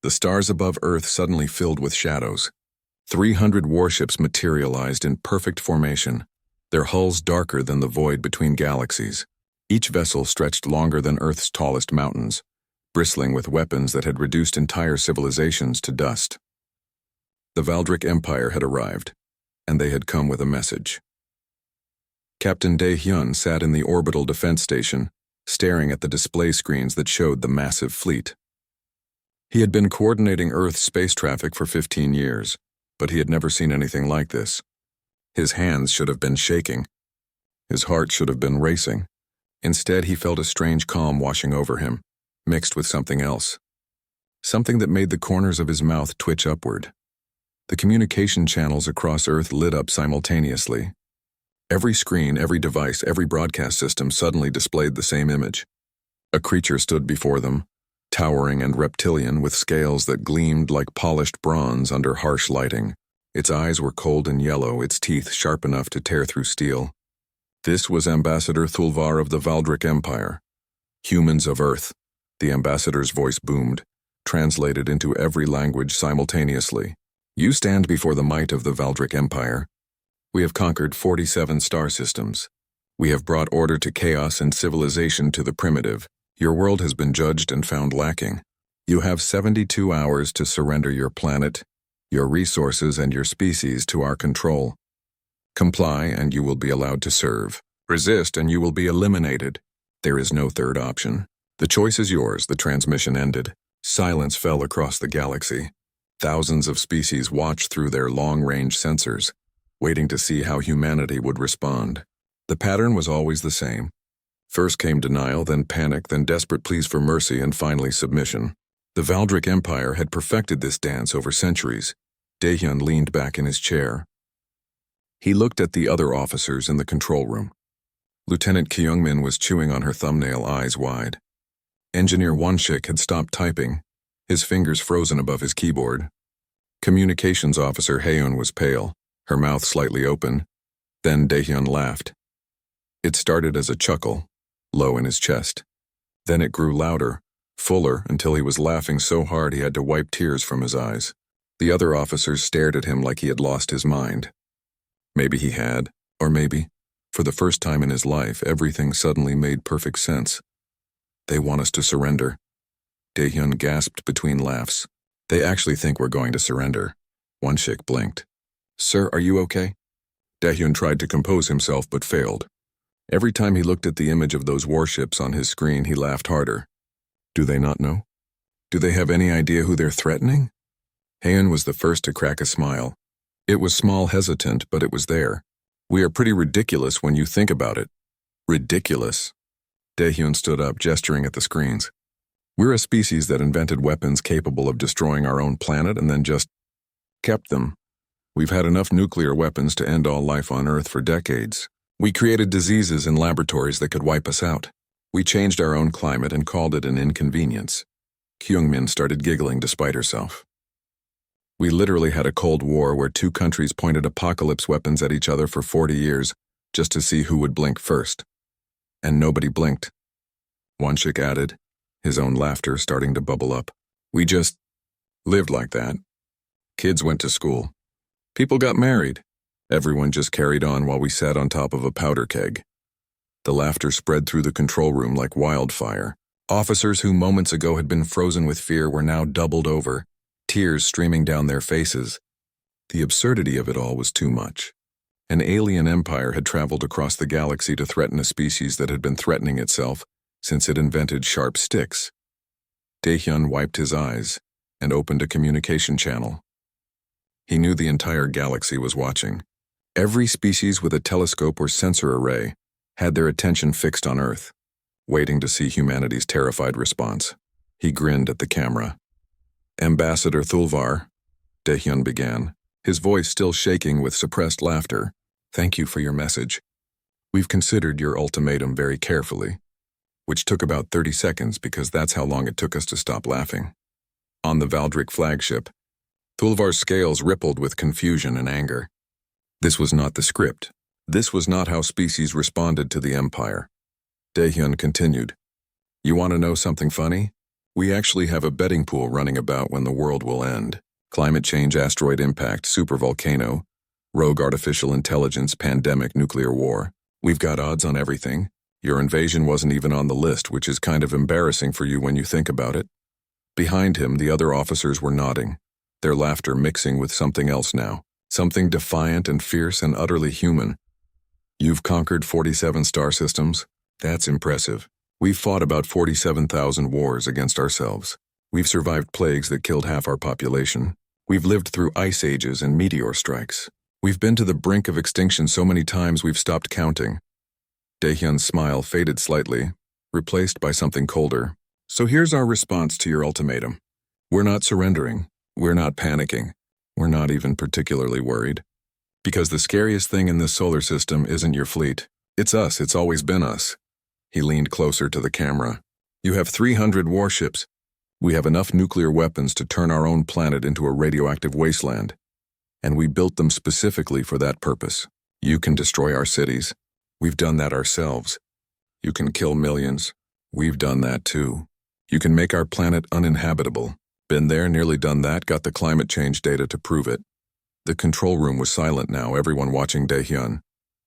The stars above Earth suddenly filled with shadows. 300 warships materialized in perfect formation, their hulls darker than the void between galaxies. Each vessel stretched longer than Earth's tallest mountains, bristling with weapons that had reduced entire civilizations to dust. The Valdric Empire had arrived, and they had come with a message. Captain Dae-hyun sat in the orbital defense station, staring at the display screens that showed the massive fleet. He had been coordinating Earth's space traffic for 15 years, but he had never seen anything like this. His hands should have been shaking. His heart should have been racing. Instead, he felt a strange calm washing over him, mixed with something else. Something that made the corners of his mouth twitch upward. The communication channels across Earth lit up simultaneously. Every screen, every device, every broadcast system suddenly displayed the same image. A creature stood before them, towering and reptilian with scales that gleamed like polished bronze under harsh lighting. Its eyes were cold and yellow, its teeth sharp enough to tear through steel. This was Ambassador Thulvar of the Valdric Empire. Humans of Earth, the ambassador's voice boomed, translated into every language simultaneously. You stand before the might of the Valdric Empire. We have conquered 47 star systems. We have brought order to chaos and civilization to the primitive. Your world has been judged and found lacking. You have 72 hours to surrender your planet, your resources, and your species to our control. Comply and you will be allowed to serve. Resist and you will be eliminated. There is no third option. The choice is yours. The transmission ended. Silence fell across the galaxy. Thousands of species watched through their long-range sensors, waiting to see how humanity would respond. The pattern was always the same. First came denial, then panic, then desperate pleas for mercy, and finally submission. The Valdric Empire had perfected this dance over centuries. Dae-hyun leaned back in his chair. He looked at the other officers in the control room. Lieutenant Kyungmin was chewing on her thumbnail, eyes wide. Engineer Wonshik had stopped typing, his fingers frozen above his keyboard. Communications Officer Haeun was pale, her mouth slightly open. Then Dae-hyun laughed. It started as a chuckle, low in his chest. Then it grew louder, fuller, until he was laughing so hard he had to wipe tears from his eyes. The other officers stared at him like he had lost his mind. Maybe he had, or maybe, for the first time in his life, everything suddenly made perfect sense. They want us to surrender. Dae-hyun gasped between laughs. They actually think we're going to surrender. Wonshik blinked. Sir, are you okay? Dae-hyun tried to compose himself but failed. Every time he looked at the image of those warships on his screen, he laughed harder. Do they not know? Do they have any idea who they're threatening? Haeun was the first to crack a smile. It was small, hesitant, but it was there. We are pretty ridiculous when you think about it. Ridiculous. Dae-hyun stood up, gesturing at the screens. We're a species that invented weapons capable of destroying our own planet and then just kept them. We've had enough nuclear weapons to end all life on Earth for decades. We created diseases in laboratories that could wipe us out. We changed our own climate and called it an inconvenience. Kyungmin started giggling despite herself. We literally had a Cold War where two countries pointed apocalypse weapons at each other for 40 years just to see who would blink first. And nobody blinked. Wonshik added, his own laughter starting to bubble up. We just lived like that. Kids went to school. People got married. Everyone just carried on while we sat on top of a powder keg. The laughter spread through the control room like wildfire. Officers who moments ago had been frozen with fear were now doubled over, tears streaming down their faces. The absurdity of it all was too much. An alien empire had traveled across the galaxy to threaten a species that had been threatening itself since it invented sharp sticks. Dae-hyun wiped his eyes and opened a communication channel. He knew the entire galaxy was watching. Every species with a telescope or sensor array had their attention fixed on Earth, waiting to see humanity's terrified response. He grinned at the camera. Ambassador Thulvar, Dae-hyun began, his voice still shaking with suppressed laughter. Thank you for your message. We've considered your ultimatum very carefully, which took about 30 seconds because that's how long it took us to stop laughing. On the Valdric flagship, Thulvar's scales rippled with confusion and anger. This was not the script. This was not how species responded to the Empire. Dae-hyun continued. You want to know something funny? We actually have a betting pool running about when the world will end. Climate change, asteroid impact, supervolcano, rogue artificial intelligence, pandemic, nuclear war. We've got odds on everything. Your invasion wasn't even on the list, which is kind of embarrassing for you when you think about it. Behind him, the other officers were nodding, their laughter mixing with something else now, something defiant and fierce and utterly human. You've conquered 47 star systems? That's impressive. We've fought about 47,000 wars against ourselves. We've survived plagues that killed half our population. We've lived through ice ages and meteor strikes. We've been to the brink of extinction so many times we've stopped counting. Daehyun's smile faded slightly, replaced by something colder. So here's our response to your ultimatum. We're not surrendering. We're not panicking. We're not even particularly worried. Because the scariest thing in this solar system isn't your fleet. It's us. It's always been us. He leaned closer to the camera. You have 300 warships. We have enough nuclear weapons to turn our own planet into a radioactive wasteland. And we built them specifically for that purpose. You can destroy our cities. We've done that ourselves. You can kill millions. We've done that too. You can make our planet uninhabitable. Been there, nearly done that, got the climate change data to prove it. The control room was silent now, everyone watching Daehyun.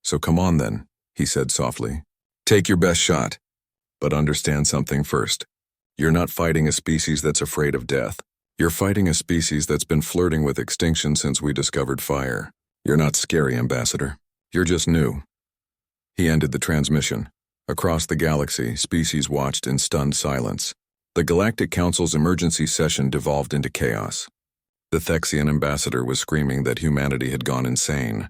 So come on then, he said softly. Take your best shot. But understand something first. You're not fighting a species that's afraid of death. You're fighting a species that's been flirting with extinction since we discovered fire. You're not scary, Ambassador. You're just new. He ended the transmission. Across the galaxy, species watched in stunned silence. The Galactic Council's emergency session devolved into chaos. The Thexian ambassador was screaming that humanity had gone insane.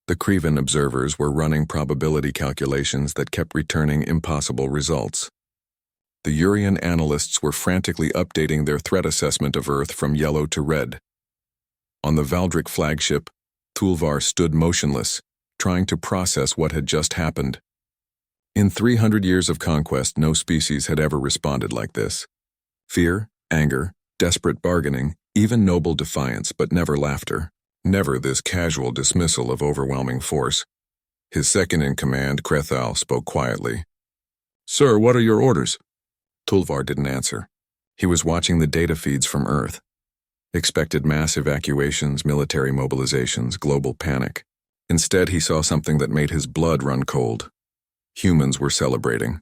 The Crevan observers were running probability calculations that kept returning impossible results. The Urian analysts were frantically updating their threat assessment of Earth from yellow to red. On the Valdric flagship, Thulvar stood motionless, trying to process what had just happened. In 300 years of conquest, no species had ever responded like this. Fear, anger, desperate bargaining, even noble defiance, but never laughter. Never this casual dismissal of overwhelming force. His second-in-command, Krethal, spoke quietly. Sir, what are your orders? Thulvar didn't answer. He was watching the data feeds from Earth. Expected mass evacuations, military mobilizations, global panic. Instead, he saw something that made his blood run cold. Humans were celebrating.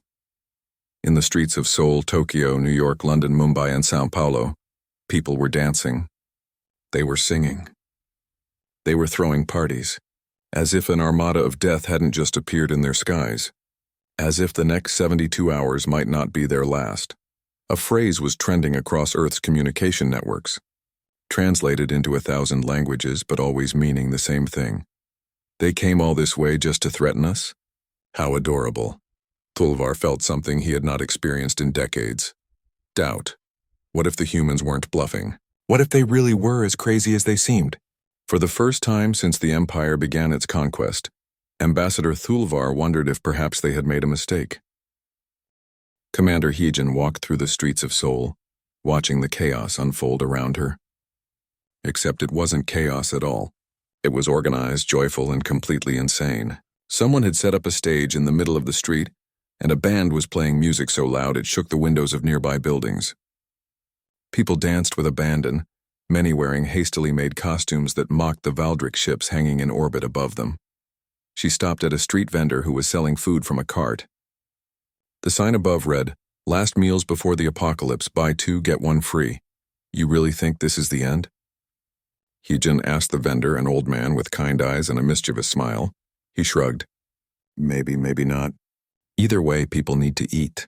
In the streets of Seoul, Tokyo, New York, London, Mumbai, and Sao Paulo, people were dancing. They were singing. They were throwing parties, as if an armada of death hadn't just appeared in their skies, as if the next 72 hours might not be their last. A phrase was trending across Earth's communication networks, translated into 1,000 languages but always meaning the same thing. They came all this way just to threaten us? How adorable. Thulvar felt something he had not experienced in decades. Doubt. What if the humans weren't bluffing? What if they really were as crazy as they seemed? For the first time since the Empire began its conquest, Ambassador Thulvar wondered if perhaps they had made a mistake. Commander Heejin walked through the streets of Seoul, watching the chaos unfold around her. Except it wasn't chaos at all. It was organized, joyful, and completely insane. Someone had set up a stage in the middle of the street, and a band was playing music so loud it shook the windows of nearby buildings. People danced with abandon, many wearing hastily made costumes that mocked the Valdric ships hanging in orbit above them. She stopped at a street vendor who was selling food from a cart. The sign above read, "Last meals before the apocalypse, buy 2, get 1 free. You really think this is the end?" Heejin asked the vendor, an old man with kind eyes and a mischievous smile. He shrugged. Maybe, maybe not. Either way, people need to eat.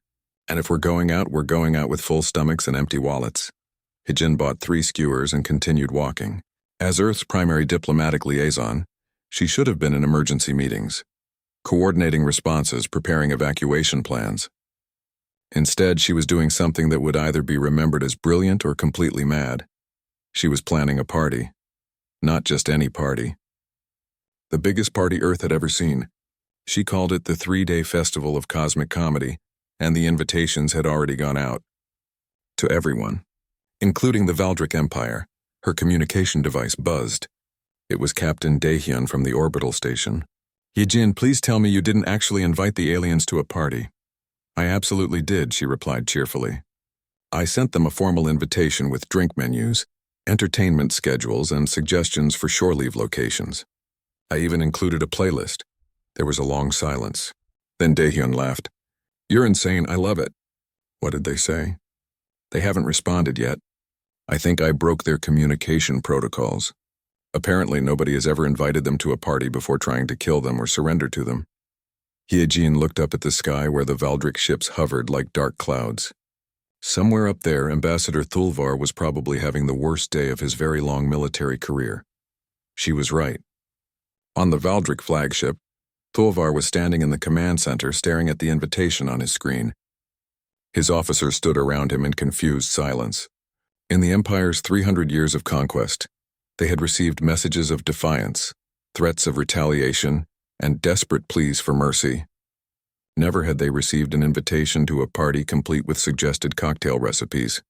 And if we're going out with full stomachs and empty wallets. Heejin bought 3 skewers and continued walking. As Earth's primary diplomatic liaison, she should have been in emergency meetings, coordinating responses, preparing evacuation plans. Instead, she was doing something that would either be remembered as brilliant or completely mad. She was planning a party. Not just any party. The biggest party Earth had ever seen. She called it the 3-day festival of cosmic comedy, and the invitations had already gone out. To everyone, including the Valdric Empire. Her communication device buzzed. It was Captain Daehyun from the orbital station. Heejin, please tell me you didn't actually invite the aliens to a party. I absolutely did, she replied cheerfully. I sent them a formal invitation with drink menus, entertainment schedules, and suggestions for shore leave locations. I even included a playlist. There was a long silence. Then Daehyun laughed. "You're insane, I love it." What did they say? They haven't responded yet. I think I broke their communication protocols. Apparently nobody has ever invited them to a party before trying to kill them or surrender to them. Hyejin looked up at the sky where the Valdric ships hovered like dark clouds. Somewhere up there, Ambassador Thulvar was probably having the worst day of his very long military career. She was right. On the Valdric flagship, Thulvar was standing in the command center staring at the invitation on his screen. His officers stood around him in confused silence. In the Empire's 300 years of conquest, they had received messages of defiance, threats of retaliation, and desperate pleas for mercy. Never had they received an invitation to a party complete with suggested cocktail recipes.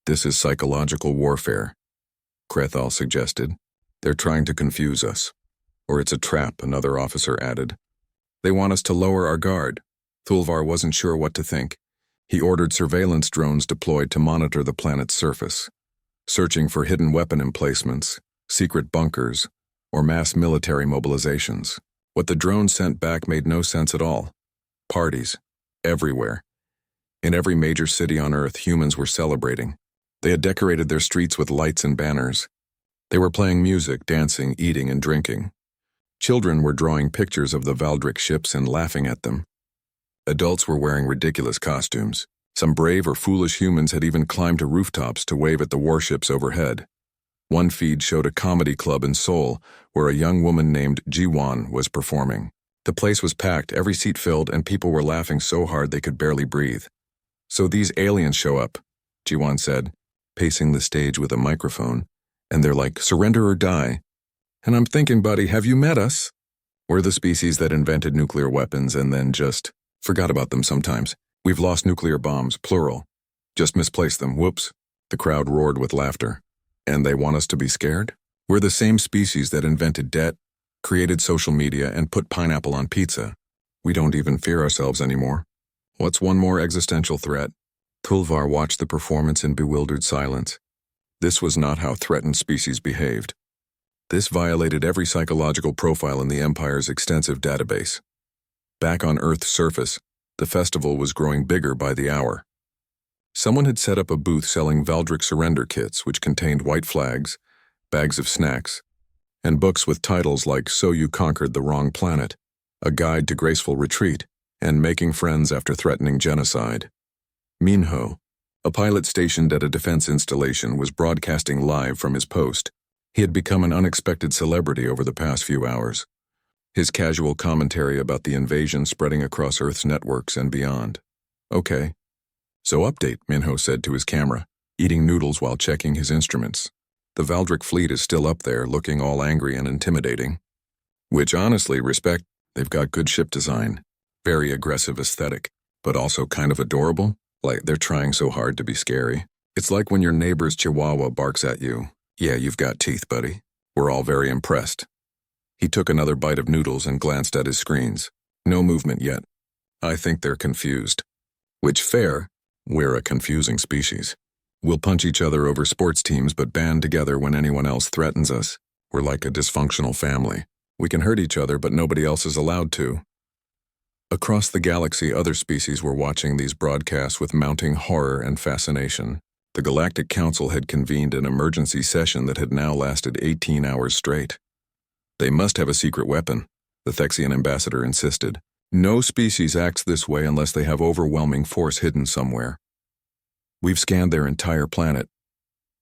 "This is psychological warfare," Krethal suggested. "They're trying to confuse us." "Or it's a trap," another officer added. "They want us to lower our guard." Thulvar wasn't sure what to think. He ordered surveillance drones deployed to monitor the planet's surface, searching for hidden weapon emplacements, secret bunkers, or mass military mobilizations. What the drones sent back made no sense at all. Parties. Everywhere. In every major city on Earth, humans were celebrating. They had decorated their streets with lights and banners. They were playing music, dancing, eating, and drinking. Children were drawing pictures of the Valdric ships and laughing at them. Adults were wearing ridiculous costumes. Some brave or foolish humans had even climbed to rooftops to wave at the warships overhead. One feed showed a comedy club in Seoul where a young woman named Ji-won was performing. The place was packed, every seat filled, and people were laughing so hard they could barely breathe. "So these aliens show up," Ji-won said, pacing the stage with a microphone, "and they're like, 'Surrender or die.' And I'm thinking, buddy, have you met us? We're the species that invented nuclear weapons and then just forgot about them sometimes. We've lost nuclear bombs, plural. Just misplaced them, whoops." The crowd roared with laughter. "And they want us to be scared? We're the same species that invented debt, created social media, and put pineapple on pizza. We don't even fear ourselves anymore. What's one more existential threat?" Thulvar watched the performance in bewildered silence. This was not how threatened species behaved. This violated every psychological profile in the Empire's extensive database. Back on Earth's surface, the festival was growing bigger by the hour. Someone had set up a booth selling Valdric surrender kits, which contained white flags, bags of snacks, and books with titles like "So You Conquered the Wrong Planet," "A Guide to Graceful Retreat," and "Making Friends After Threatening Genocide." Minho, a pilot stationed at a defense installation, was broadcasting live from his post. He had become an unexpected celebrity over the past few hours. His casual commentary about the invasion spreading across Earth's networks and beyond. "Okay. So update," Minho said to his camera, eating noodles while checking his instruments. "The Valdric fleet is still up there, looking all angry and intimidating. Which, honestly, respect. They've got good ship design, very aggressive aesthetic, but also kind of adorable, like they're trying so hard to be scary. It's like when your neighbor's chihuahua barks at you. Yeah, you've got teeth, buddy. We're all very impressed." He took another bite of noodles and glanced at his screens. No movement yet. "I think they're confused." Which, fair. We're a confusing species. We'll punch each other over sports teams but band together when anyone else threatens us. We're like a dysfunctional family. We can hurt each other but nobody else is allowed to. Across the galaxy, other species were watching these broadcasts with mounting horror and fascination. The Galactic Council had convened an emergency session that had now lasted 18 hours straight. "They must have a secret weapon," the Thexian ambassador insisted. "No species acts this way unless they have overwhelming force hidden somewhere." "We've scanned their entire planet,"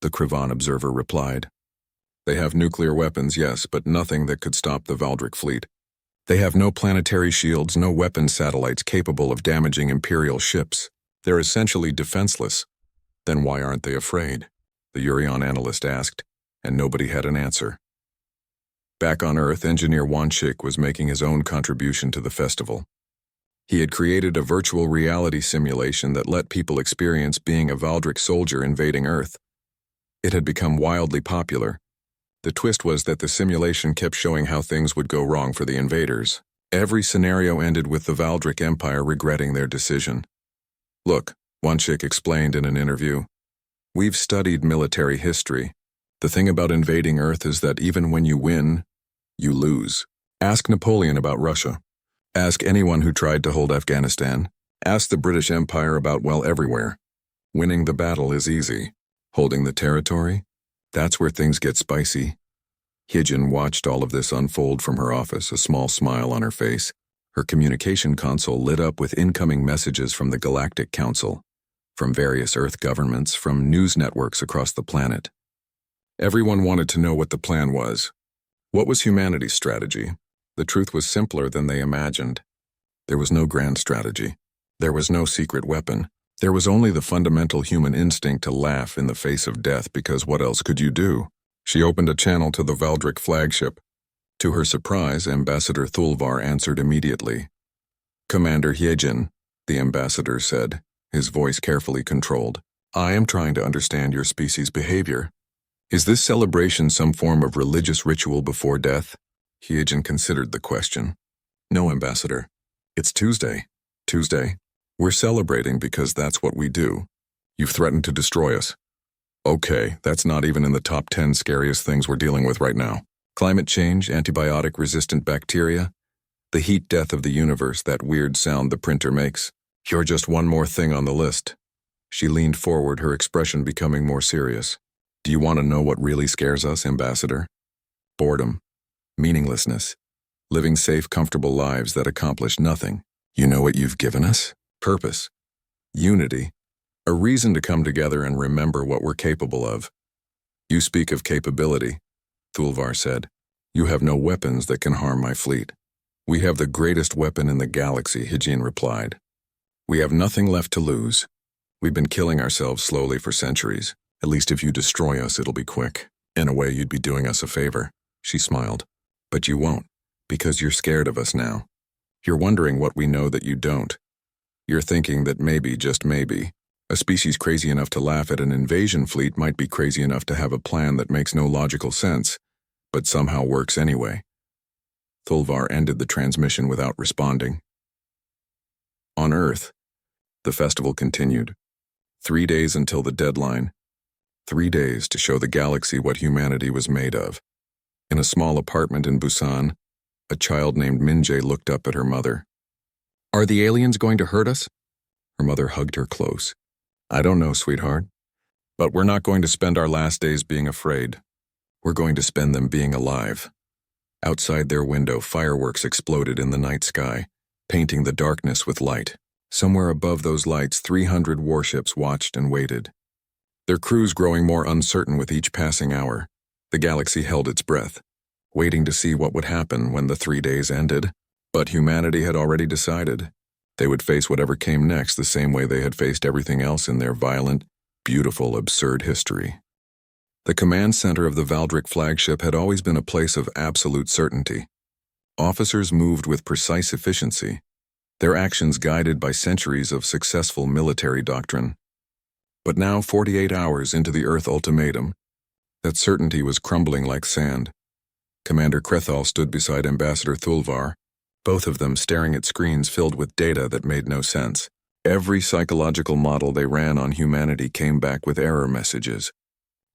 the Krivan observer replied. "They have nuclear weapons, yes, but nothing that could stop the Valdric fleet. They have no planetary shields, no weapon satellites capable of damaging Imperial ships. They're essentially defenseless." "Then why aren't they afraid?" the Urion analyst asked, and nobody had an answer. Back on Earth, engineer Wanshik was making his own contribution to the festival. He had created a virtual reality simulation that let people experience being a Valdric soldier invading Earth. It had become wildly popular. The twist was that the simulation kept showing how things would go wrong for the invaders. Every scenario ended with the Valdric Empire regretting their decision. "Look," One chick explained in an interview. We've studied military history. The thing about invading Earth is that even when you win, you lose. Ask Napoleon about Russia. Ask anyone who tried to hold Afghanistan. Ask the British Empire about, well, everywhere. Winning the battle is easy. Holding the territory? That's where things get spicy. Hyejin watched all of this unfold from her office, a small smile on her face. Her communication console lit up with incoming messages from the Galactic Council, from various Earth governments, from news networks across the planet. Everyone wanted to know what the plan was. What was humanity's strategy? The truth was simpler than they imagined. There was no grand strategy. There was no secret weapon. There was only the fundamental human instinct to laugh in the face of death, because what else could you do? She opened a channel to the Valdric flagship. To her surprise, Ambassador Thulvar answered immediately. Commander Hyejin, the ambassador said, his voice carefully controlled. I am trying to understand your species' behavior. Is this celebration some form of religious ritual before death? Hyejin considered the question. No, Ambassador. It's Tuesday. Tuesday. We're celebrating because that's what we do. You've threatened to destroy us. Okay, that's not even in the top 10 scariest things we're dealing with right now. Climate change, antibiotic-resistant bacteria, the heat death of the universe, that weird sound the printer makes. You're just one more thing on the list. She leaned forward, her expression becoming more serious. Do you want to know what really scares us, Ambassador? Boredom. Meaninglessness. Living safe, comfortable lives that accomplish nothing. You know what you've given us? Purpose. Unity. A reason to come together and remember what we're capable of. You speak of capability, Thulvar said. You have no weapons that can harm my fleet. We have the greatest weapon in the galaxy, Hyejin replied. We have nothing left to lose. We've been killing ourselves slowly for centuries. At least if you destroy us, it'll be quick. In a way, you'd be doing us a favor. She smiled. But you won't, because you're scared of us now. You're wondering what we know that you don't. You're thinking that maybe, just maybe, a species crazy enough to laugh at an invasion fleet might be crazy enough to have a plan that makes no logical sense, but somehow works anyway. Thulvar ended the transmission without responding. On Earth, the festival continued. 3 days until the deadline. 3 days to show the galaxy what humanity was made of. In a small apartment in Busan, a child named Minjae looked up at her mother. Are the aliens going to hurt us? Her mother hugged her close. I don't know, sweetheart. But we're not going to spend our last days being afraid. We're going to spend them being alive. Outside their window, fireworks exploded in the night sky, painting the darkness with light. Somewhere above those lights, 300 warships watched and waited. Their crews growing more uncertain with each passing hour. The galaxy held its breath, waiting to see what would happen when the 3 days ended. But humanity had already decided. They would face whatever came next the same way they had faced everything else in their violent, beautiful, absurd history. The command center of the Valdric flagship had always been a place of absolute certainty. Officers moved with precise efficiency, their actions guided by centuries of successful military doctrine. But now, 48 hours into the Earth ultimatum, that certainty was crumbling like sand. Commander Krethal stood beside Ambassador Thulvar, both of them staring at screens filled with data that made no sense. Every psychological model they ran on humanity came back with error messages.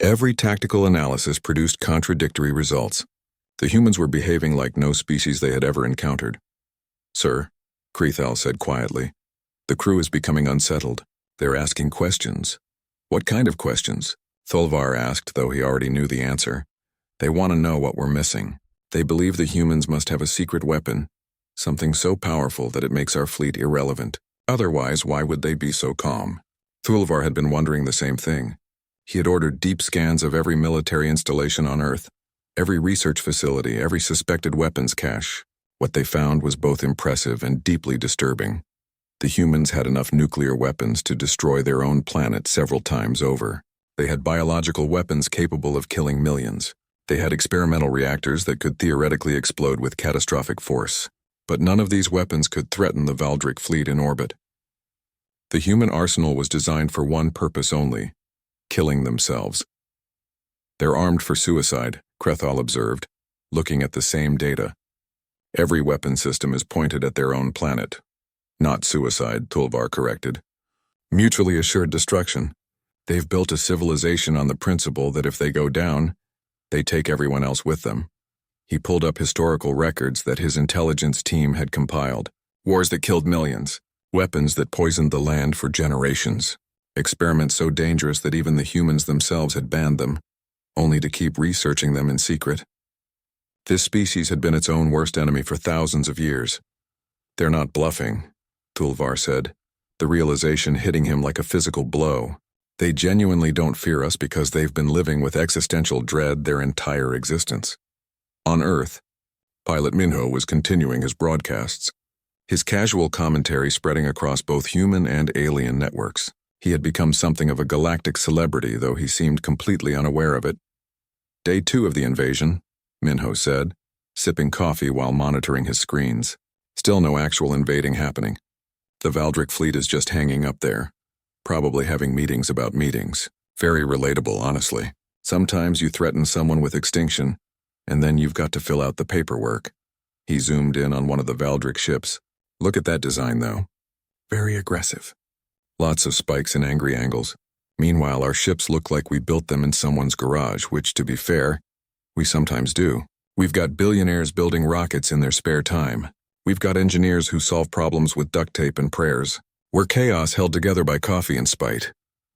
Every tactical analysis produced contradictory results. The humans were behaving like no species they had ever encountered. Sir, Krethal said quietly, the crew is becoming unsettled. They're asking questions. What kind of questions? Thulvar asked, though he already knew the answer. They want to know what we're missing. They believe the humans must have a secret weapon, something so powerful that it makes our fleet irrelevant. Otherwise, why would they be so calm? Thulvar had been wondering the same thing. He had ordered deep scans of every military installation on Earth, every research facility, every suspected weapons cache. What they found was both impressive and deeply disturbing. The humans had enough nuclear weapons to destroy their own planet several times over. They had biological weapons capable of killing millions. They had experimental reactors that could theoretically explode with catastrophic force. But none of these weapons could threaten the Valdric fleet in orbit. The human arsenal was designed for one purpose only: killing themselves. They're armed for suicide, Krethal observed, looking at the same data. Every weapon system is pointed at their own planet. Not suicide, Thulvar corrected. Mutually assured destruction. They've built a civilization on the principle that if they go down, they take everyone else with them. He pulled up historical records that his intelligence team had compiled. Wars that killed millions. Weapons that poisoned the land for generations. Experiments so dangerous that even the humans themselves had banned them, only to keep researching them in secret. This species had been its own worst enemy for thousands of years. They're not bluffing, Tulvar said, the realization hitting him like a physical blow. They genuinely don't fear us because they've been living with existential dread their entire existence. On Earth, Pilot Minho was continuing his broadcasts, his casual commentary spreading across both human and alien networks. He had become something of a galactic celebrity, though he seemed completely unaware of it. Day 2 of the invasion, Minho said, sipping coffee while monitoring his screens. Still no actual invading happening. The Valdric fleet is just hanging up there, probably having meetings about meetings. Very relatable, honestly. Sometimes you threaten someone with extinction, and then you've got to fill out the paperwork. He zoomed in on one of the Valdric ships. Look at that design, though. Very aggressive. Lots of spikes and angry angles. Meanwhile, our ships look like we built them in someone's garage, which, to be fair, we sometimes do. We've got billionaires building rockets in their spare time. We've got engineers who solve problems with duct tape and prayers. We're chaos held together by coffee and spite.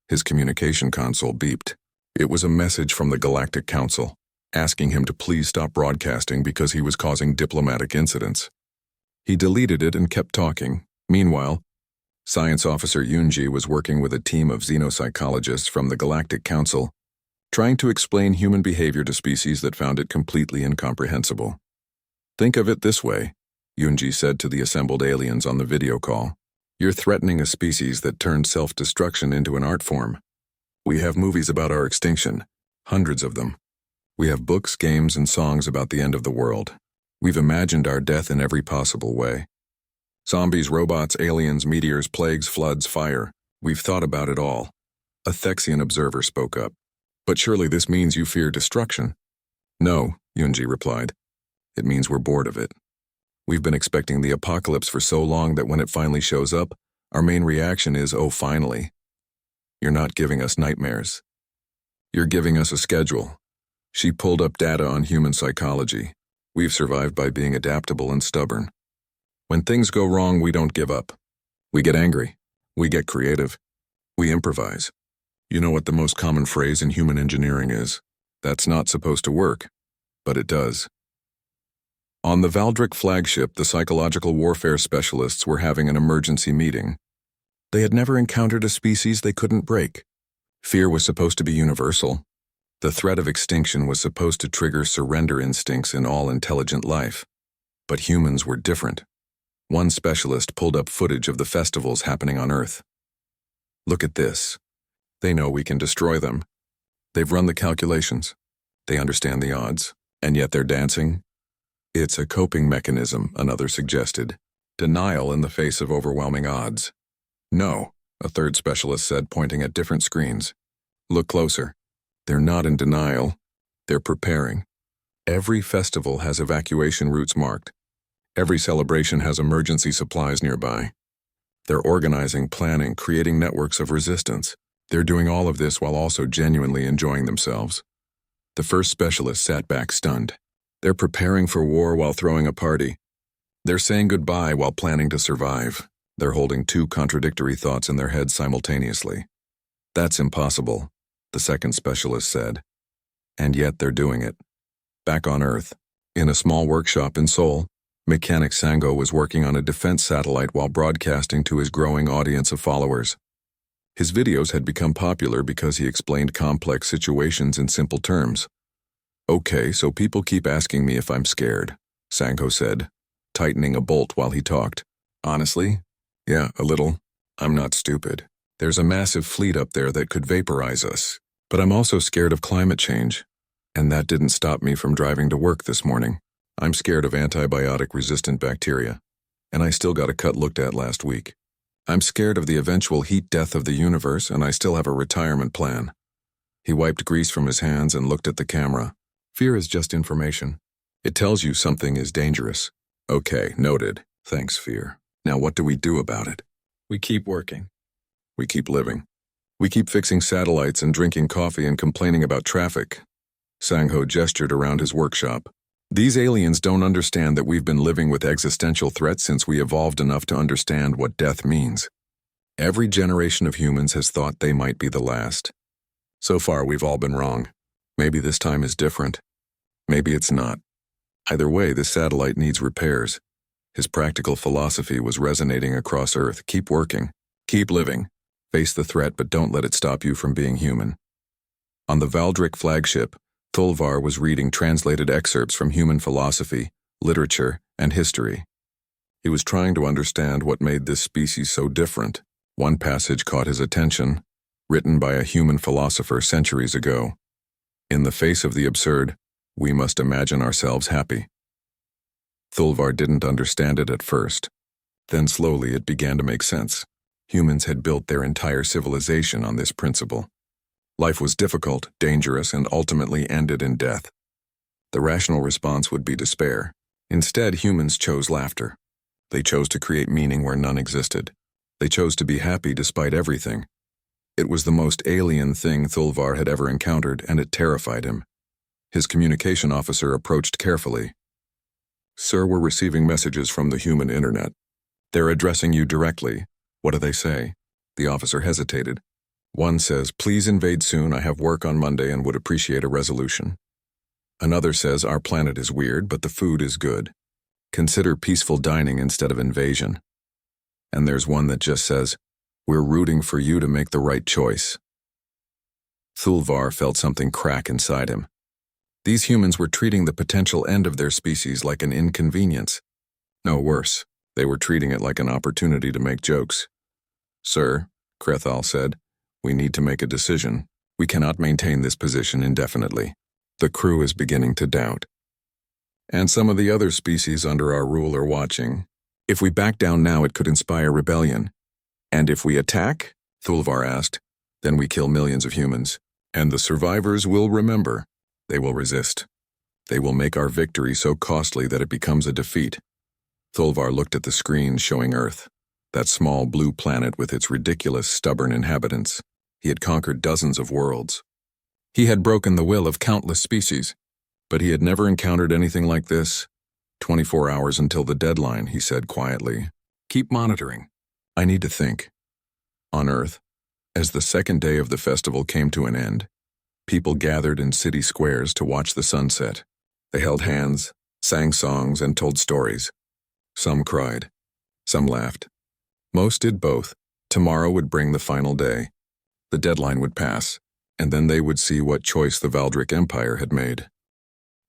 His communication console beeped. It was a message from the Galactic Council, asking him to please stop broadcasting because he was causing diplomatic incidents. He deleted it and kept talking. Meanwhile, Science Officer Yunji was working with a team of xenopsychologists from the Galactic Council, trying to explain human behavior to species that found it completely incomprehensible. Think of it this way, Yunji said to the assembled aliens on the video call. You're threatening a species that turned self-destruction into an art form. We have movies about our extinction, hundreds of them. We have books, games, and songs about the end of the world. We've imagined our death in every possible way. Zombies, robots, aliens, meteors, plagues, floods, fire. We've thought about it all. A Thexian observer spoke up. But surely this means you fear destruction. No, Yunji replied. It means we're bored of it. We've been expecting the apocalypse for so long that when it finally shows up, our main reaction is, oh, finally. You're not giving us nightmares. You're giving us a schedule. She pulled up data on human psychology. We've survived by being adaptable and stubborn. When things go wrong, we don't give up. We get angry. We get creative. We improvise. You know what the most common phrase in human engineering is? That's not supposed to work, but it does. On the Valdric flagship, the psychological warfare specialists were having an emergency meeting. They had never encountered a species they couldn't break. Fear was supposed to be universal. The threat of extinction was supposed to trigger surrender instincts in all intelligent life. But humans were different. One specialist pulled up footage of the festivals happening on Earth. Look at this. They know we can destroy them. They've run the calculations. They understand the odds. And yet they're dancing. It's a coping mechanism, another suggested. Denial in the face of overwhelming odds. No, a third specialist said, pointing at different screens. Look closer. They're not in denial. They're preparing. Every festival has evacuation routes marked. Every celebration has emergency supplies nearby. They're organizing, planning, creating networks of resistance. They're doing all of this while also genuinely enjoying themselves. The first specialist sat back stunned. They're preparing for war while throwing a party. They're saying goodbye while planning to survive. They're holding two contradictory thoughts in their heads simultaneously. That's impossible, the second specialist said. And yet they're doing it. Back on Earth, in a small workshop in Seoul, Mechanic Sango was working on a defense satellite while broadcasting to his growing audience of followers. His videos had become popular because he explained complex situations in simple terms. Okay, so people keep asking me if I'm scared, Sango said, tightening a bolt while he talked. Honestly? Yeah, a little. I'm not stupid. There's a massive fleet up there that could vaporize us. But I'm also scared of climate change. And that didn't stop me from driving to work this morning. I'm scared of antibiotic-resistant bacteria. And I still got a cut looked at last week. I'm scared of the eventual heat death of the universe, and I still have a retirement plan. He wiped grease from his hands and looked at the camera. Fear is just information. It tells you something is dangerous. Okay, noted. Thanks, fear. Now what do we do about it? We keep working. We keep living. We keep fixing satellites and drinking coffee and complaining about traffic. Sang-Ho gestured around his workshop. These aliens don't understand that we've been living with existential threats since we evolved enough to understand what death means. Every generation of humans has thought they might be the last. So far, we've all been wrong. Maybe this time is different. Maybe it's not. Either way, this satellite needs repairs. His practical philosophy was resonating across Earth. Keep working. Keep living. Face the threat, but don't let it stop you from being human. On the Valdric flagship, Thulvar was reading translated excerpts from human philosophy, literature, and history. He was trying to understand what made this species so different. One passage caught his attention, written by a human philosopher centuries ago. In the face of the absurd, we must imagine ourselves happy. Thulvar didn't understand it at first. Then slowly it began to make sense. Humans had built their entire civilization on this principle. Life was difficult, dangerous, and ultimately ended in death. The rational response would be despair. Instead, humans chose laughter. They chose to create meaning where none existed. They chose to be happy despite everything. It was the most alien thing Thulvar had ever encountered, and it terrified him. His communication officer approached carefully. "Sir, we're receiving messages from the human internet. They're addressing you directly. What do they say?" The officer hesitated. One says, "Please invade soon. I have work on Monday and would appreciate a resolution." Another says, "Our planet is weird, but the food is good. Consider peaceful dining instead of invasion." And there's one that just says, "We're rooting for you to make the right choice." Thulvar felt something crack inside him. These humans were treating the potential end of their species like an inconvenience. No, worse, they were treating it like an opportunity to make jokes. "Sir," Krethal said, "we need to make a decision. We cannot maintain this position indefinitely. The crew is beginning to doubt. And some of the other species under our rule are watching. If we back down now, it could inspire rebellion. And if we attack?" Thulvar asked. "Then we kill millions of humans. And the survivors will remember. They will resist. They will make our victory so costly that it becomes a defeat." Thulvar looked at the screen showing Earth, that small blue planet with its ridiculous, stubborn inhabitants. He had conquered dozens of worlds. He had broken the will of countless species, but he had never encountered anything like this. 24 hours until the deadline, he said quietly. "Keep monitoring. I need to think." On Earth, as the second day of the festival came to an end, people gathered in city squares to watch the sunset. They held hands, sang songs, and told stories. Some cried. Some laughed. Most did both. Tomorrow would bring the final day. The deadline would pass, and then they would see what choice the Valdric Empire had made.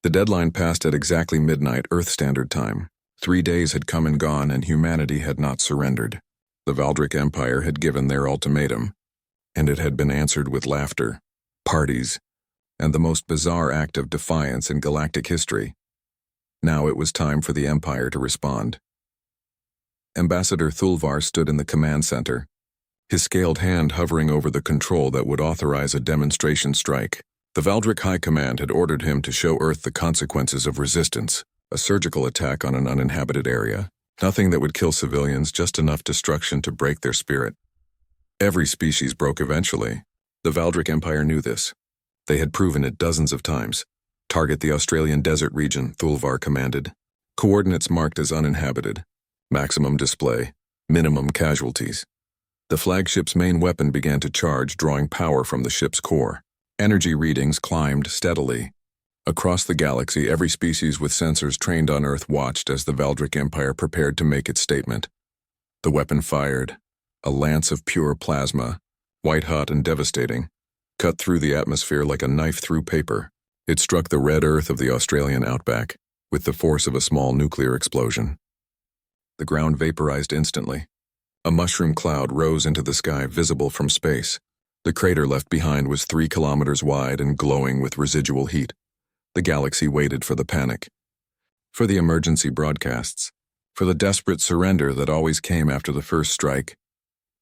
The deadline passed at exactly midnight Earth Standard Time. 3 days had come and gone, and humanity had not surrendered. The Valdric Empire had given their ultimatum, and it had been answered with laughter, parties, and the most bizarre act of defiance in galactic history. Now it was time for the Empire to respond. Ambassador Thulvar stood in the command center, his scaled hand hovering over the control that would authorize a demonstration strike. The Valdric High Command had ordered him to show Earth the consequences of resistance, a surgical attack on an uninhabited area. Nothing that would kill civilians, just enough destruction to break their spirit. Every species broke eventually. The Valdric Empire knew this. They had proven it dozens of times. "Target the Australian desert region," Thulvar commanded. "Coordinates marked as uninhabited. Maximum display. Minimum casualties." The flagship's main weapon began to charge, drawing power from the ship's core. Energy readings climbed steadily. Across the galaxy, every species with sensors trained on Earth watched as the Valdric Empire prepared to make its statement. The weapon fired, a lance of pure plasma, white-hot and devastating, cut through the atmosphere like a knife through paper. It struck the red earth of the Australian outback with the force of a small nuclear explosion. The ground vaporized instantly. A mushroom cloud rose into the sky, visible from space. The crater left behind was 3 kilometers wide and glowing with residual heat. The galaxy waited for the panic, for the emergency broadcasts, for the desperate surrender that always came after the first strike.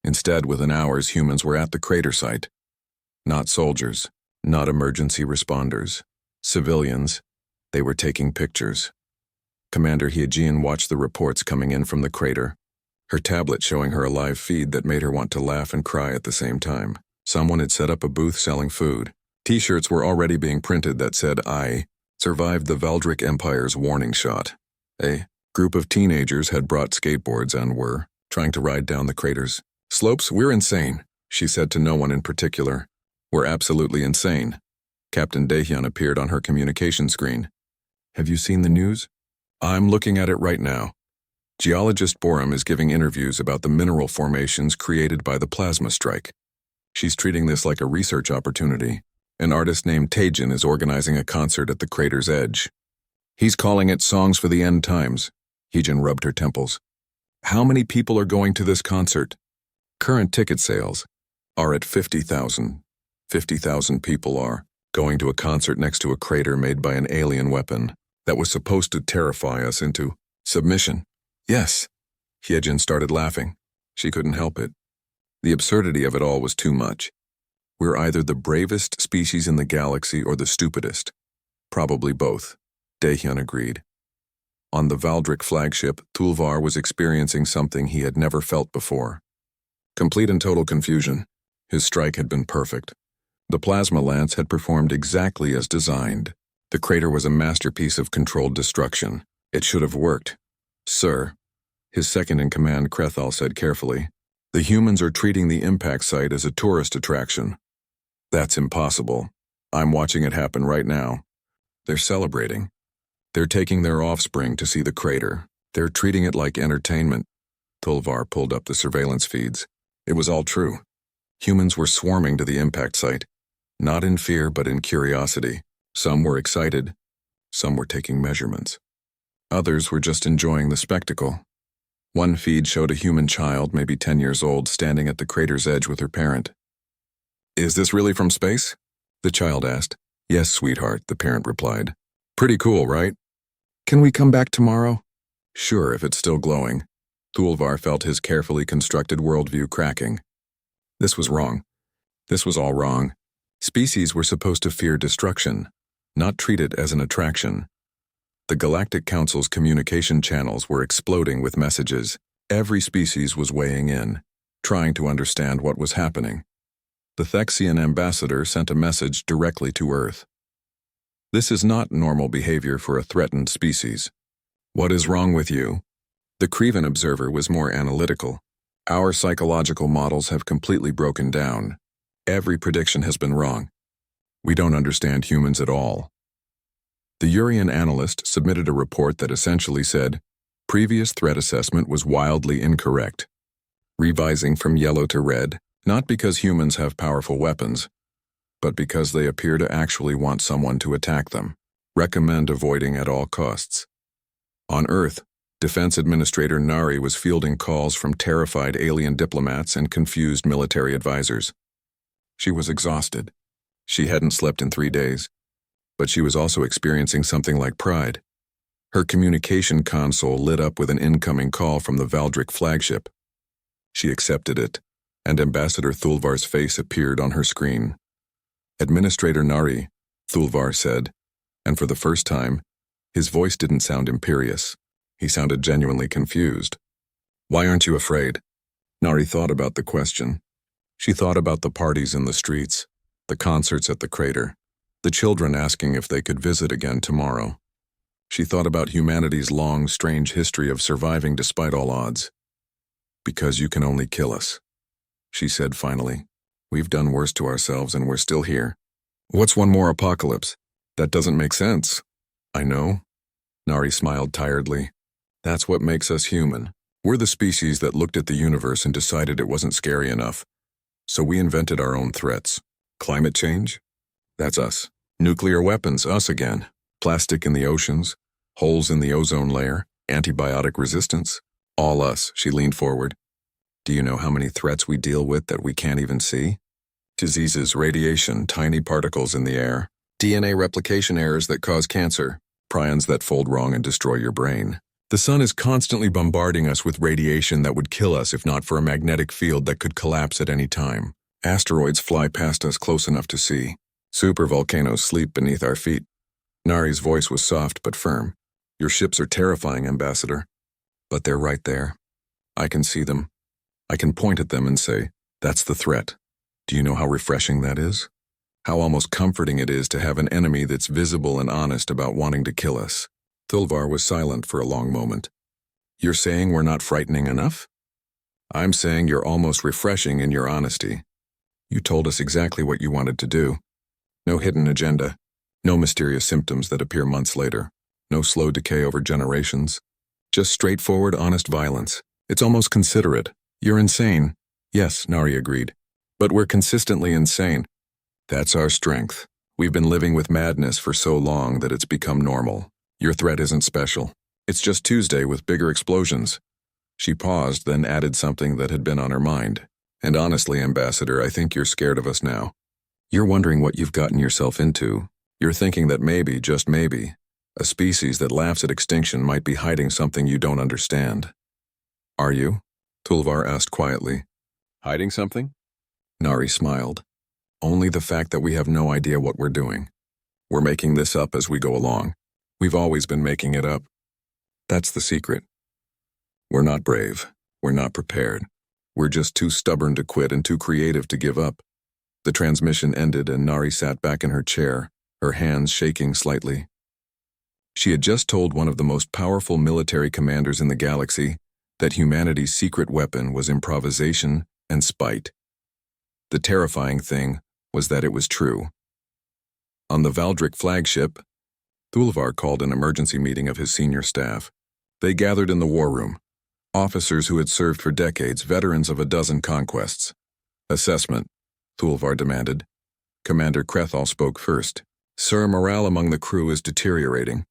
Instead, within hours, humans were at the crater site. Not soldiers, not emergency responders. Civilians. They were taking pictures. Commander Hygein watched the reports coming in from the crater. her tablet showing her a live feed that made her want to laugh and cry at the same time. Someone had set up a booth selling food. T-shirts were already being printed that said, "I survived the Valdric Empire's warning shot." A group of teenagers had brought skateboards and were trying to ride down the crater's slopes. "We're insane," she said to no one in particular. "We're absolutely insane." Captain Daehyun appeared on her communication screen. "Have you seen the news?" "I'm looking at it right now. Geologist Borum is giving interviews about the mineral formations created by the plasma strike. She's treating this like a research opportunity. An artist named Taejin is organizing a concert at the crater's edge. He's calling it Songs for the End Times." Heejin rubbed her temples. "How many people are going to this concert?" "Current ticket sales are at 50,000. 50,000 people are going to a concert next to a crater made by an alien weapon that was supposed to terrify us into submission." "Yes." Hyejin started laughing. She couldn't help it. The absurdity of it all was too much. "We're either the bravest species in the galaxy or the stupidest." "Probably both," Daehyun agreed. On the Valdric flagship, Tulvar was experiencing something he had never felt before. Complete and total confusion. His strike had been perfect. The plasma lance had performed exactly as designed. The crater was a masterpiece of controlled destruction. It should have worked. "Sir," his second-in-command Krethal said carefully, "the humans are treating the impact site as a tourist attraction." "That's impossible. I'm watching it happen right now. They're celebrating. They're taking their offspring to see the crater. They're treating it like entertainment." Tulvar pulled up the surveillance feeds. It was all true. Humans were swarming to the impact site, not in fear but in curiosity. Some were excited. Some were taking measurements. Others were just enjoying the spectacle. One feed showed a human child, maybe 10 years old, standing at the crater's edge with her parent. "Is this really from space?" the child asked. "Yes, sweetheart," the parent replied. "Pretty cool, right? Can we come back tomorrow?" "Sure, if it's still glowing." Tulvar felt his carefully constructed worldview cracking. This was wrong. This was all wrong. Species were supposed to fear destruction, not treat it as an attraction. The Galactic Council's communication channels were exploding with messages. Every species was weighing in, trying to understand what was happening. The Thexian ambassador sent a message directly to Earth. "This is not normal behavior for a threatened species. What is wrong with you?" The Crevan observer was more analytical. "Our psychological models have completely broken down. Every prediction has been wrong. We don't understand humans at all." The Urian analyst submitted a report that essentially said, "Previous threat assessment was wildly incorrect. Revising from yellow to red, not because humans have powerful weapons, but because they appear to actually want someone to attack them. Recommend avoiding at all costs." On Earth, Defense Administrator Nari was fielding calls from terrified alien diplomats and confused military advisors. She was exhausted. She hadn't slept in 3 days. But she was also experiencing something like pride. Her communication console lit up with an incoming call from the Valdric flagship. She accepted it, and Ambassador Thulvar's face appeared on her screen. "Administrator Nari," Thulvar said, and for the first time, his voice didn't sound imperious. He sounded genuinely confused. "Why aren't you afraid?" Nari thought about the question. She thought about the parties in the streets, the concerts at the crater, the children asking if they could visit again tomorrow. She thought about humanity's long, strange history of surviving despite all odds. "Because you can only kill us," she said finally. "We've done worse to ourselves and we're still here. What's one more apocalypse? That doesn't make sense." "I know." Nari smiled tiredly. "That's what makes us human. We're the species that looked at the universe and decided it wasn't scary enough. So we invented our own threats. Climate change? That's us. Nuclear weapons, us again. Plastic in the oceans, holes in the ozone layer, antibiotic resistance. All us." She leaned forward. "Do you know how many threats we deal with that we can't even see? Diseases, radiation, tiny particles in the air, DNA replication errors that cause cancer, prions that fold wrong and destroy your brain. The sun is constantly bombarding us with radiation that would kill us if not for a magnetic field that could collapse at any time. Asteroids fly past us close enough to see. Supervolcanoes sleep beneath our feet." Nari's voice was soft but firm. "Your ships are terrifying, Ambassador. But they're right there. I can see them. I can point at them and say, that's the threat. Do you know how refreshing that is? How almost comforting it is to have an enemy that's visible and honest about wanting to kill us. Thulvar was silent for a long moment. You're saying we're not frightening enough? I'm saying you're almost refreshing in your honesty. You told us exactly what you wanted to do. No hidden agenda. No mysterious symptoms that appear months later. No slow decay over generations. Just straightforward, honest violence. It's almost considerate. You're insane. Yes, Nari agreed. But we're consistently insane. That's our strength. We've been living with madness for so long that it's become normal. Your threat isn't special. It's just Tuesday with bigger explosions. She paused, then added something that had been on her mind. And honestly, Ambassador, I think you're scared of us now. You're wondering what you've gotten yourself into. You're thinking that maybe, just maybe, a species that laughs at extinction might be hiding something you don't understand. Are you? Tulvar asked quietly. Hiding something? Nari smiled. Only the fact that we have no idea what we're doing. We're making this up as we go along. We've always been making it up. That's the secret. We're not brave. We're not prepared. We're just too stubborn to quit and too creative to give up. The transmission ended and Nari sat back in her chair, her hands shaking slightly. She had just told one of the most powerful military commanders in the galaxy that humanity's secret weapon was improvisation and spite. The terrifying thing was that it was true. On the Valdric flagship, Thulvar called an emergency meeting of his senior staff. They gathered in the war room. Officers who had served for decades, veterans of a dozen conquests. Assessment, Thulvar demanded. Commander Krethal spoke first. Sir, morale among the crew is deteriorating.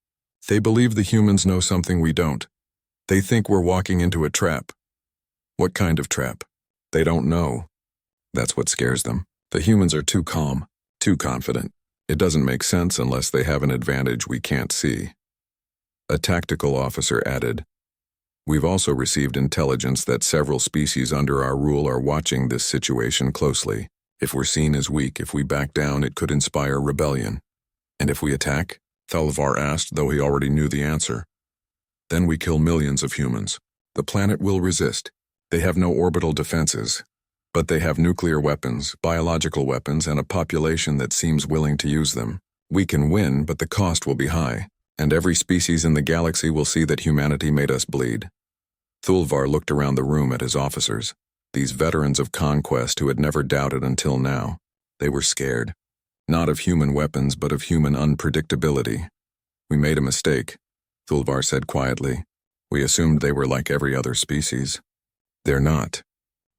They believe the humans know something we don't. They think we're walking into a trap. What kind of trap? They don't know. That's what scares them. The humans are too calm, too confident. It doesn't make sense unless they have an advantage we can't see. A tactical officer added, We've also received intelligence that several species under our rule are watching this situation closely. If we're seen as weak, if we back down, it could inspire rebellion. And if we attack? Thulvar asked, though he already knew the answer. Then we kill millions of humans. The planet will resist. They have no orbital defenses. But they have nuclear weapons, biological weapons, and a population that seems willing to use them. We can win, but the cost will be high. And every species in the galaxy will see that humanity made us bleed. Thulvar looked around the room at his officers, these veterans of conquest who had never doubted until now. They were scared. Not of human weapons, but of human unpredictability. We made a mistake, Thulvar said quietly. We assumed they were like every other species. They're not.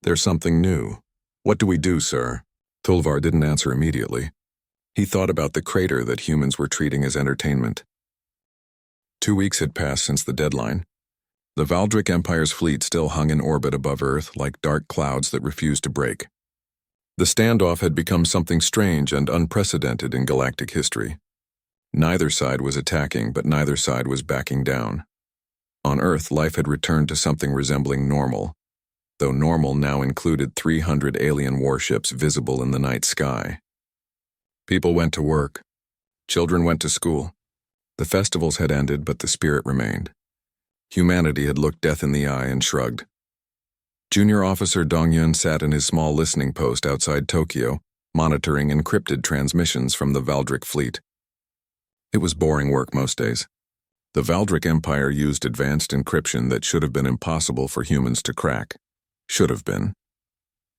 They're something new. What do we do, sir? Thulvar didn't answer immediately. He thought about the crater that humans were treating as entertainment. 2 weeks had passed since the deadline. The Valdric Empire's fleet still hung in orbit above Earth like dark clouds that refused to break. The standoff had become something strange and unprecedented in galactic history. Neither side was attacking, but neither side was backing down. On Earth, life had returned to something resembling normal, though normal now included 300 alien warships visible in the night sky. People went to work. Children went to school. The festivals had ended, but the spirit remained. Humanity had looked death in the eye and shrugged. Junior Officer Dongyun sat in his small listening post outside Tokyo, monitoring encrypted transmissions from the Valdric fleet. It was boring work most days. The Valdric Empire used advanced encryption that should have been impossible for humans to crack. Should have been.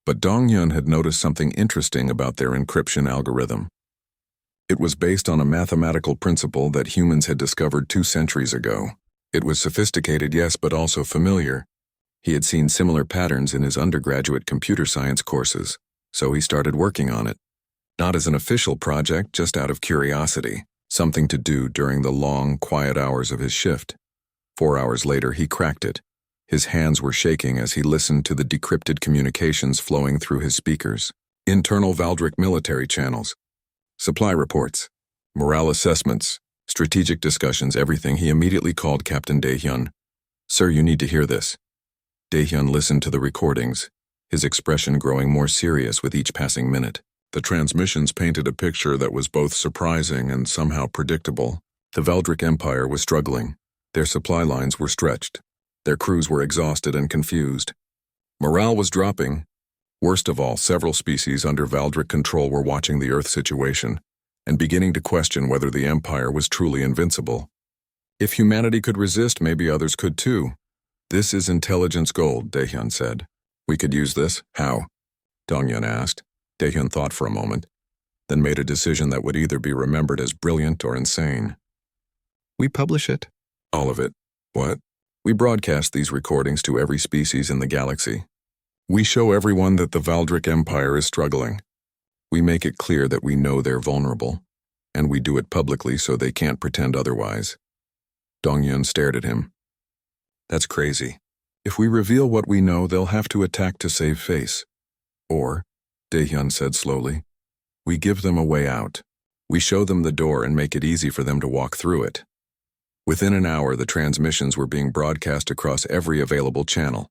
But Dongyun had noticed something interesting about their encryption algorithm. It was based on a mathematical principle that humans had discovered 2 centuries ago. It was sophisticated, yes, but also familiar. He had seen similar patterns in his undergraduate computer science courses, so he started working on it. Not as an official project, just out of curiosity, something to do during the long, quiet hours of his shift. 4 hours later, he cracked it. His hands were shaking as he listened to the decrypted communications flowing through his speakers. Internal Valdric military channels. Supply reports. Morale assessments. Strategic discussions, everything. He immediately called Captain Daehyun. Sir, you need to hear this. Daehyun listened to the recordings, his expression growing more serious with each passing minute. The transmissions painted a picture that was both surprising and somehow predictable. The Valdric Empire was struggling. Their supply lines were stretched. Their crews were exhausted and confused. Morale was dropping. Worst of all, several species under Valdric control were watching the Earth situation and beginning to question whether the Empire was truly invincible. If humanity could resist, maybe others could too. This is intelligence gold, Daehyun said. We could use this? How? Dongyun asked. Daehyun thought for a moment, then made a decision that would either be remembered as brilliant or insane. We publish it. All of it. What? We broadcast these recordings to every species in the galaxy. We show everyone that the Valdric Empire is struggling. We make it clear that we know they're vulnerable, and we do it publicly so they can't pretend otherwise. Dongyun stared at him. That's crazy. If we reveal what we know, they'll have to attack to save face. Or, Daehyun said slowly, we give them a way out. We show them the door and make it easy for them to walk through it. Within an hour, the transmissions were being broadcast across every available channel.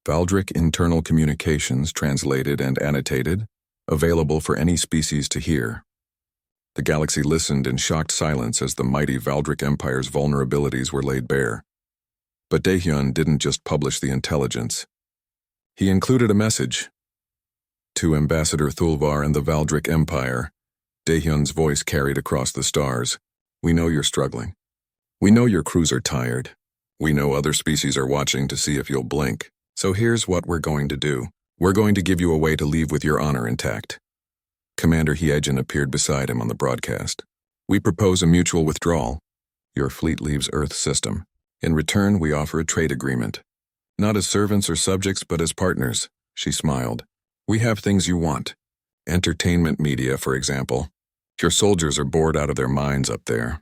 Valdric internal communications translated and annotated, available for any species to hear. The galaxy listened in shocked silence as the mighty Valdric Empire's vulnerabilities were laid bare. But Daehyun didn't just publish the intelligence. He included a message. To Ambassador Thulvar and the Valdric Empire, Daehyun's voice carried across the stars. We know you're struggling. We know your crews are tired. We know other species are watching to see if you'll blink. So here's what we're going to do. We're going to give you a way to leave with your honor intact. Commander Hyejin appeared beside him on the broadcast. We propose a mutual withdrawal. Your fleet leaves Earth's system. In return, we offer a trade agreement. Not as servants or subjects, but as partners. She smiled. We have things you want. Entertainment media, for example. Your soldiers are bored out of their minds up there.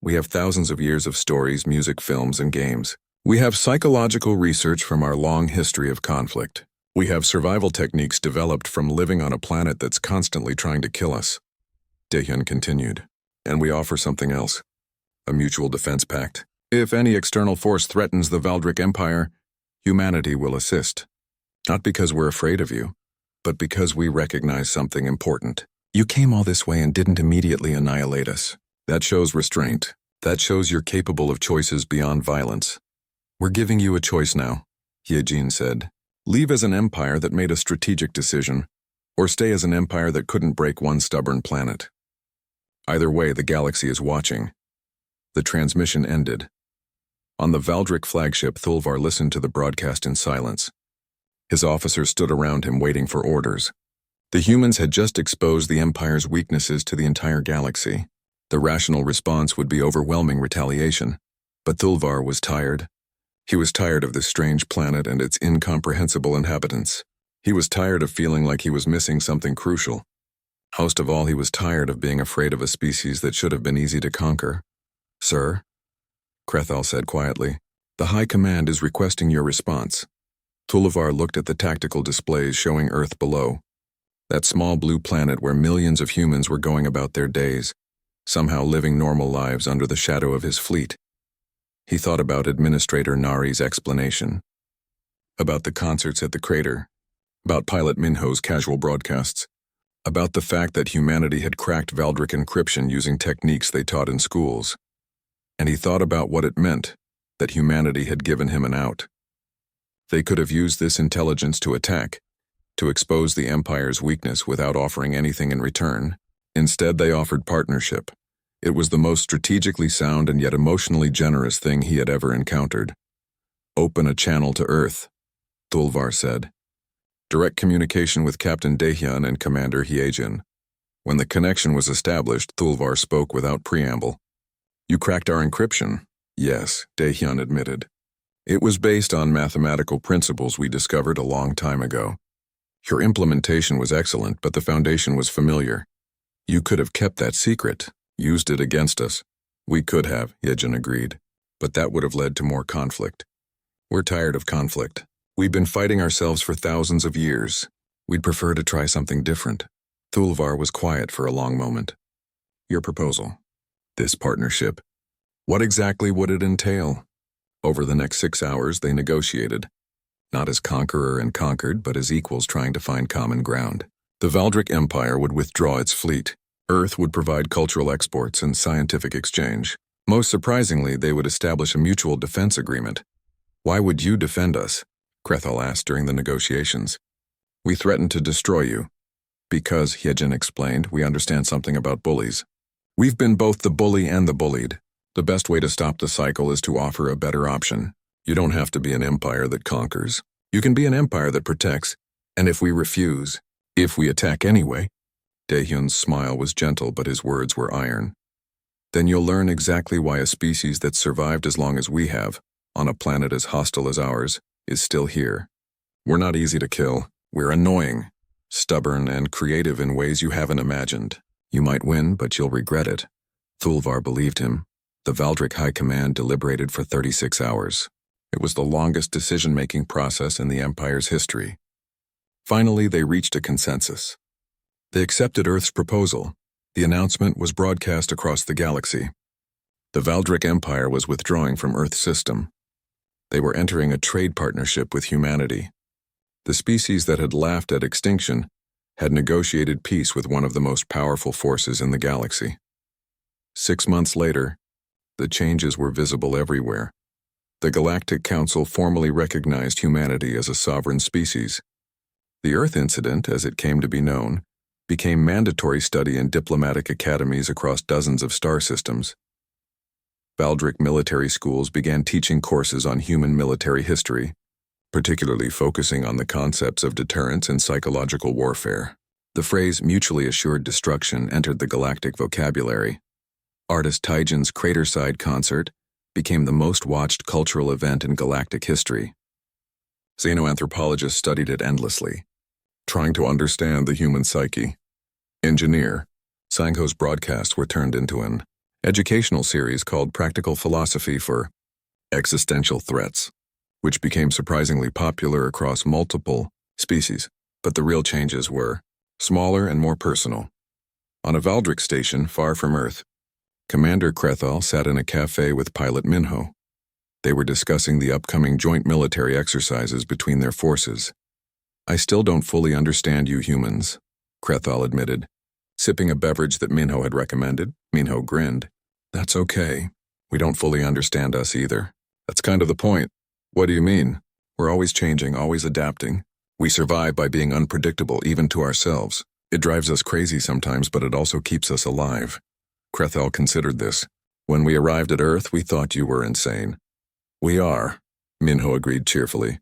We have thousands of years of stories, music, films, and games. We have psychological research from our long history of conflict. We have survival techniques developed from living on a planet that's constantly trying to kill us. Daehyun continued. And we offer something else. A mutual defense pact. If any external force threatens the Valdric Empire, humanity will assist. Not because we're afraid of you, but because we recognize something important. You came all this way and didn't immediately annihilate us. That shows restraint. That shows you're capable of choices beyond violence. We're giving you a choice now, Hyejin said. Leave as an empire that made a strategic decision, or stay as an empire that couldn't break one stubborn planet. Either way, the galaxy is watching. The transmission ended. On the Valdric flagship, Thulvar listened to the broadcast in silence. His officers stood around him waiting for orders. The humans had just exposed the Empire's weaknesses to the entire galaxy. The rational response would be overwhelming retaliation. But Thulvar was tired. He was tired of this strange planet and its incomprehensible inhabitants. He was tired of feeling like he was missing something crucial. Most of all, he was tired of being afraid of a species that should have been easy to conquer. Sir, Krethal said quietly, the High Command is requesting your response. Thulvar looked at the tactical displays showing Earth below. That small blue planet where millions of humans were going about their days, somehow living normal lives under the shadow of his fleet. He thought about Administrator Nari's explanation, about the concerts at the crater, about Pilot Minho's casual broadcasts, about the fact that humanity had cracked Valdric encryption using techniques they taught in schools. And he thought about what it meant, that humanity had given him an out. They could have used this intelligence to attack, to expose the Empire's weakness without offering anything in return. Instead, they offered partnership. It was the most strategically sound and yet emotionally generous thing he had ever encountered. Open a channel to Earth, Thulvar said. Direct communication with Captain Daehyun and Commander Hyejin. When the connection was established, Thulvar spoke without preamble. You cracked our encryption? Yes, Daehyun admitted. It was based on mathematical principles we discovered a long time ago. Your implementation was excellent, but the foundation was familiar. You could have kept that secret. Used it against us. We could have, Hyejin agreed, but that would have led to more conflict. We're tired of conflict. We've been fighting ourselves for thousands of years. We'd prefer to try something different. Thulvar was quiet for a long moment. Your proposal. This partnership. What exactly would it entail? Over the next 6 hours, they negotiated. Not as conqueror and conquered, but as equals trying to find common ground. The Valdric Empire would withdraw its fleet. Earth would provide cultural exports and scientific exchange. Most surprisingly, they would establish a mutual defense agreement. Why would you defend us? Krethal asked during the negotiations. We threatened to destroy you. Because, Hyejin explained, we understand something about bullies. We've been both the bully and the bullied. The best way to stop the cycle is to offer a better option. You don't have to be an empire that conquers. You can be an empire that protects. And if we refuse, if we attack anyway, Daehyun's smile was gentle but his words were iron. Then you'll learn exactly why a species that survived as long as we have, on a planet as hostile as ours, is still here. We're not easy to kill. We're annoying, stubborn, and creative in ways you haven't imagined. You might win, but you'll regret it. Thulvar believed him. The Valdric High Command deliberated for 36 hours. It was the longest decision-making process in the Empire's history. Finally, they reached a consensus. They accepted Earth's proposal. The announcement was broadcast across the galaxy. The Valdric Empire was withdrawing from Earth's system. They were entering a trade partnership with humanity. The species that had laughed at extinction had negotiated peace with one of the most powerful forces in the galaxy. 6 months later, the changes were visible everywhere. The Galactic Council formally recognized humanity as a sovereign species. The Earth incident, as it came to be known, became mandatory study in diplomatic academies across dozens of star systems. Valdric military schools began teaching courses on human military history, particularly focusing on the concepts of deterrence and psychological warfare. The phrase mutually assured destruction entered the galactic vocabulary. Artist Taijin's Craterside concert became the most watched cultural event in galactic history. Xenoanthropologists studied it endlessly, trying to understand the human psyche. Engineer, Sangho's broadcasts were turned into an educational series called Practical Philosophy for Existential Threats, which became surprisingly popular across multiple species, but the real changes were smaller and more personal. On a Valdric station far from Earth, Commander Krethal sat in a cafe with pilot Minho. They were discussing the upcoming joint military exercises between their forces. I still don't fully understand you humans, Krethal admitted. Sipping a beverage that Minho had recommended, Minho grinned. That's okay. We don't fully understand us either. That's kind of the point. What do you mean? We're always changing, always adapting. We survive by being unpredictable even to ourselves. It drives us crazy sometimes, but it also keeps us alive. Krethal considered this. When we arrived at Earth, we thought you were insane. We are, Minho agreed cheerfully.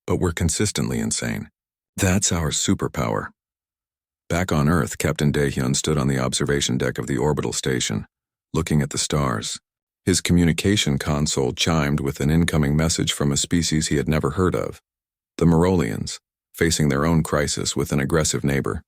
But we're consistently insane. That's our superpower. Back on Earth, Captain Daehyun stood on the observation deck of the orbital station, looking at the stars. His communication console chimed with an incoming message from a species he had never heard of. The Merolians, facing their own crisis with an aggressive neighbor.